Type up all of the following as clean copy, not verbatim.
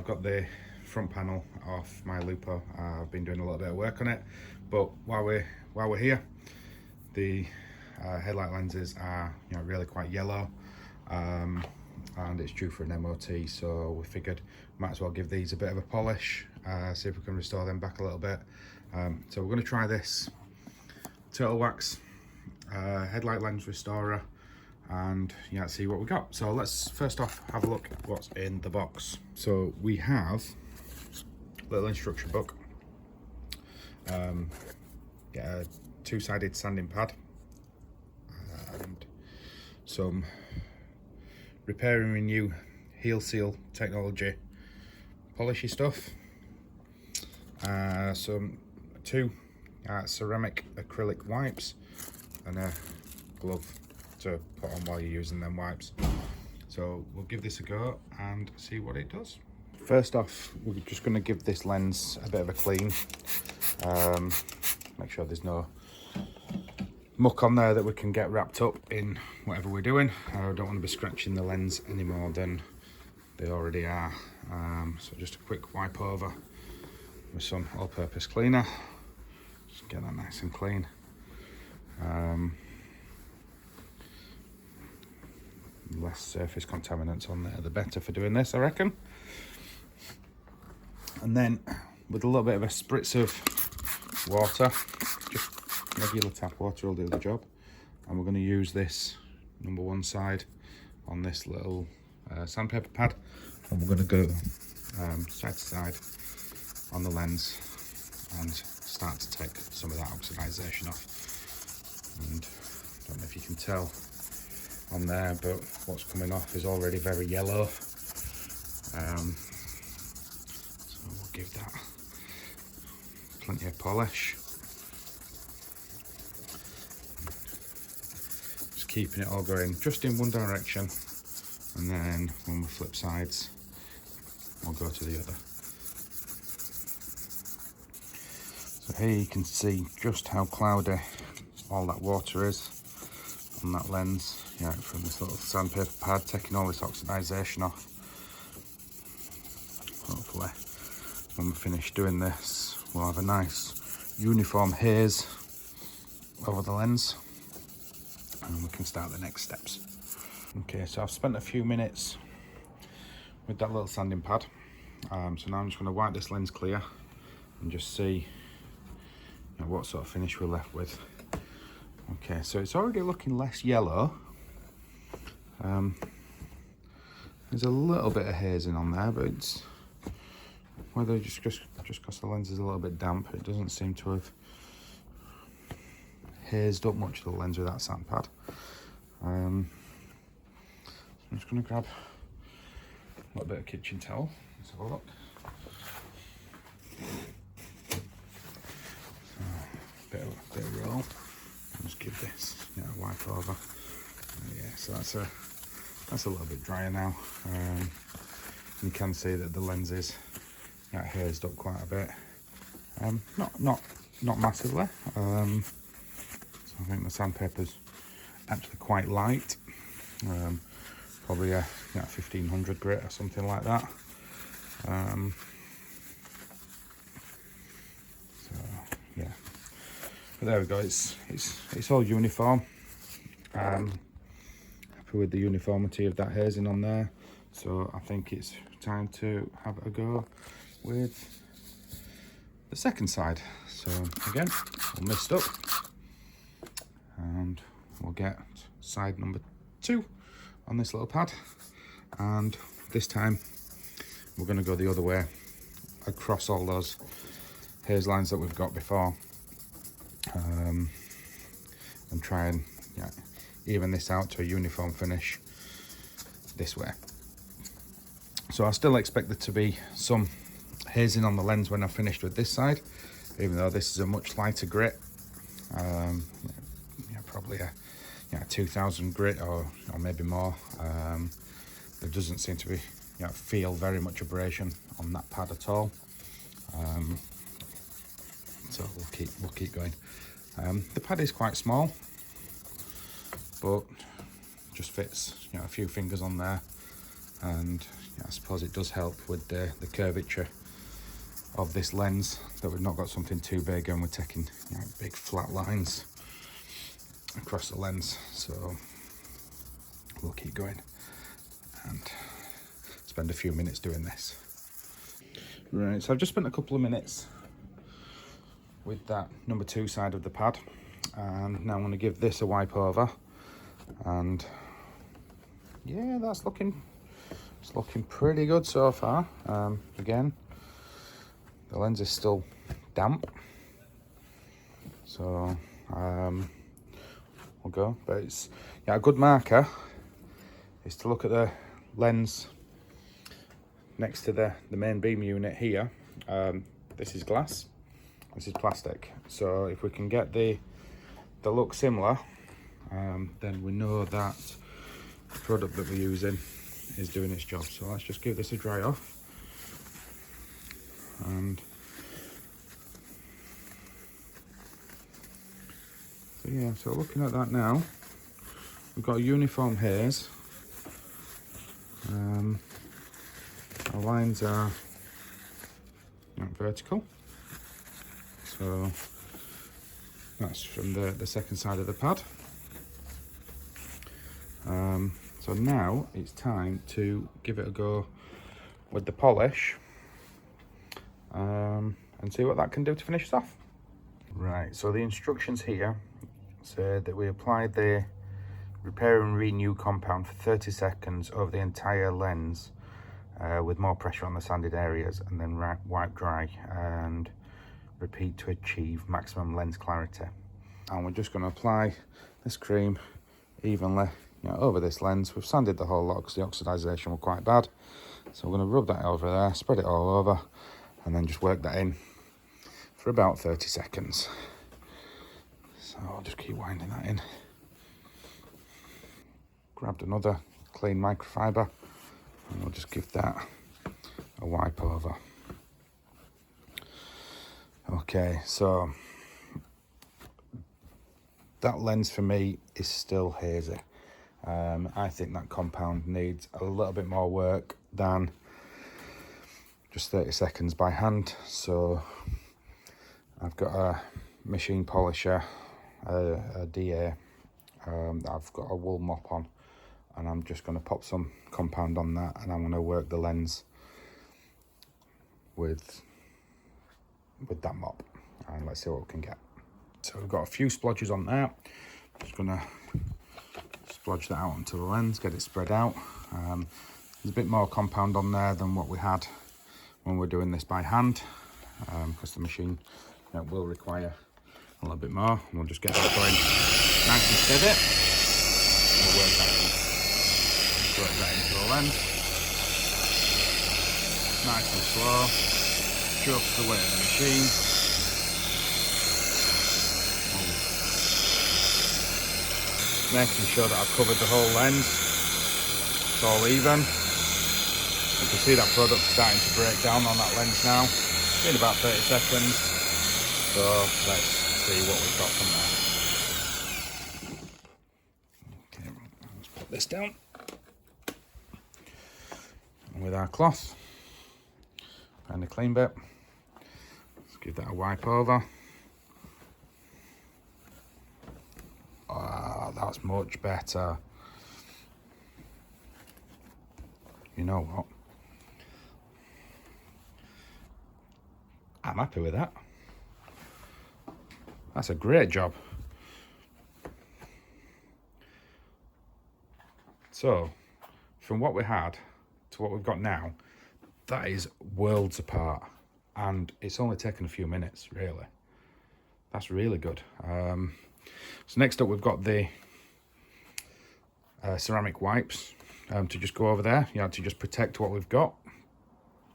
got the front panel off my Lupo. I've been doing a little bit of work on it, but while we're here, the headlight lenses are really quite yellow, and it's due for an MOT, so we figured might as well give these a bit of a polish, see if we can restore them back a little bit. So we're going to try this Total Wax headlight lens restorer and see what we got. So let's first off have a look at what's in the box. So we have a little instruction book, a two-sided sanding pad, and some repair and renew heel seal technology polishy stuff, two ceramic acrylic wipes, and a glove to put on while you're using them wipes. So we'll give this a go and see what it does. First off, we're just going to give this lens a bit of a clean, make sure there's no muck on there that we can get wrapped up in whatever we're doing. I don't want to be scratching the lens any more than they already are. So just a quick wipe over with some all-purpose cleaner. Just get that nice and clean. Less surface contaminants on there, the better for doing this, I reckon. And then with a little bit of a spritz of water, just regular tap water will do the job. And we're going to use this number one side on this little sandpaper pad, and we're going to go side to side on the lens and start to take some of that oxidization off. And I don't know if you can tell on there, but what's coming off is already very yellow. So we'll give that plenty of polish. Just keeping it all going just in one direction, and then when we flip sides, we'll go to the other. So here you can see just how cloudy all that water is on that lens, from this little sandpaper pad, taking all this oxidization off. Hopefully when we finish doing this, we'll have a nice uniform haze over the lens, and we can start the next steps. Okay, so I've spent a few minutes with that little sanding pad, so now I'm just going to wipe this lens clear and just see what sort of finish we're left with. Okay, so it's already looking less yellow. There's a little bit of hazing on there, but it's whether just because the lens is a little bit damp, it doesn't seem to have hazed up much of the lens with that sand pad. So I'm just going to grab a little bit of kitchen towel. Let's have a look. So, bit of roll. Just give this a wipe over. So that's a little bit drier now. You can see that the lens is hazed up quite a bit. Not massively. So I think the sandpaper's actually quite light. Probably a 1500 grit or something like that. But there we go. It's all uniform. Happy with the uniformity of that hazing on there. So I think it's time to have a go with the second side. So again, we'll mist up, and we'll get side number 2 on this little pad. And this time we're going to go the other way across all those haze lines that we've got before. And try and even this out to a uniform finish this way. So I still expect there to be some hazing on the lens when I've finished with this side, even though this is a much lighter grit. Probably a 2000 grit or maybe more. There doesn't seem to be feel very much abrasion on that pad at all. So we'll keep going. The pad is quite small, but just fits a few fingers on there. and yeah, I suppose it does help with the curvature of this lens, that we've not got something too big and we're taking, you know, big flat lines across the lens. So we'll keep going and spend a few minutes doing this. Right, so I've just spent a couple of minutes with that number 2 side of the pad, and now I'm going to give this a wipe over, and yeah, it's looking pretty good so far. Again, the lens is still damp, so we'll go. But it's, yeah, a good marker is to look at the lens next to the main beam unit here. This is glass, this is plastic. So if we can get the look similar, then we know that the product that we're using is doing its job. So let's just give this a dry off. And so yeah, so looking at that now, we've got a uniform haze. Our lines are vertical, so that's from the second side of the pad. So now it's time to give it a go with the polish, and see what that can do to finish us off. Right, so the instructions here say that we apply the repair and renew compound for 30 seconds over the entire lens, with more pressure on the sanded areas, and then wipe dry and repeat to achieve maximum lens clarity. And we're just going to apply this cream evenly, you know, over this lens. We've sanded the whole lot because the oxidization was quite bad, so we're going to rub that over there, spread it all over, and then just work that in for about 30 seconds. So I'll just keep winding that in. Grabbed another clean microfiber, and we'll just give that a wipe over. Okay, so that lens for me is still hazy. I think that compound needs a little bit more work than just 30 seconds by hand. So I've got a machine polisher, a DA, I've got a wool mop on, and I'm just going to pop some compound on that, and I'm going to work the lens with that mop, and let's see what we can get. So we've got a few splodges on there. Just going to splodge that out onto the lens, get it spread out. There's a bit more compound on there than what we had when we're doing this by hand, because the machine, you know, will require a little bit more. And we'll just get that going nice and steady. We'll work that into the lens, nice and slow, just the weight of the machine. Making sure that I've covered the whole lens, it's all even. You can see that product starting to break down on that lens now. It's been about 30 seconds, so let's see what we've got from there. Okay, let's put this down. And with our cloth, find a clean bit, let's give that a wipe over. Ah, that's much better. You know what? I'm happy with that. That's a great job. So, from what we had to what we've got now, that is worlds apart. And it's only taken a few minutes, really. That's really good. So next up, we've got the ceramic wipes to just go over there, you know, to just protect what we've got.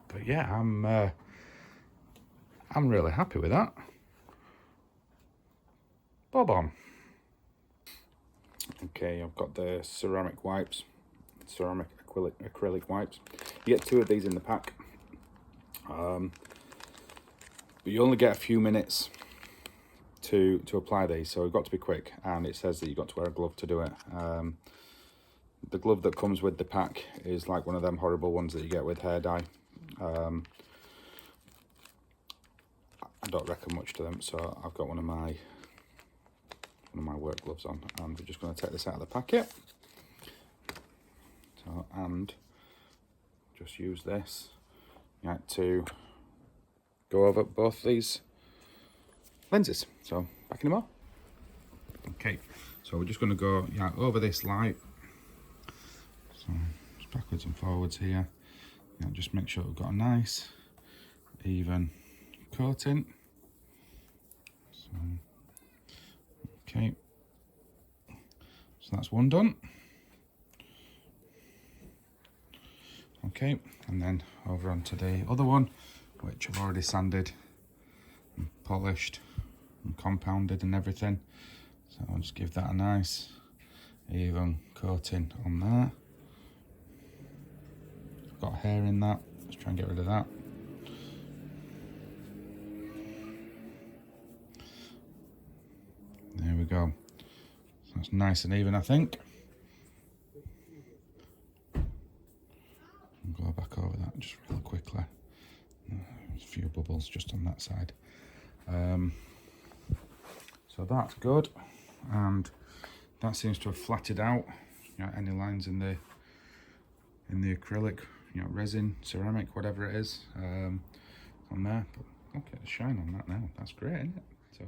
But yeah, I'm really happy with that. Bob on. Okay, I've got the ceramic wipes, ceramic acrylic wipes. You get 2 of these in the pack, but you only get a few minutes to apply these, so we've got to be quick, and it says that you've got to wear a glove to do it. the glove that comes with the pack is like one of them horrible ones that you get with hair dye. I don't reckon much to them, so I've got one of my work gloves on, and we're just going to take this out of the packet. So, and just use this to go over both these lenses. So backing them up. Okay, so we're just going to go over this light. So just backwards and forwards here. Just make sure we've got a nice even coating. So, okay, so that's one done. Okay, and then over onto the other one, which I've already sanded and polished and compounded and everything. So I'll just give that a nice even coating on there. I've got hair in that, let's try and get rid of that. There we go. So that's nice and even, I think. I'll go back over that just real quickly. There's a few bubbles just on that side. So that's good, and that seems to have flatted out any lines in the acrylic, resin, ceramic, whatever it is, on there. But look at the shine on that now. That's great, isn't it? So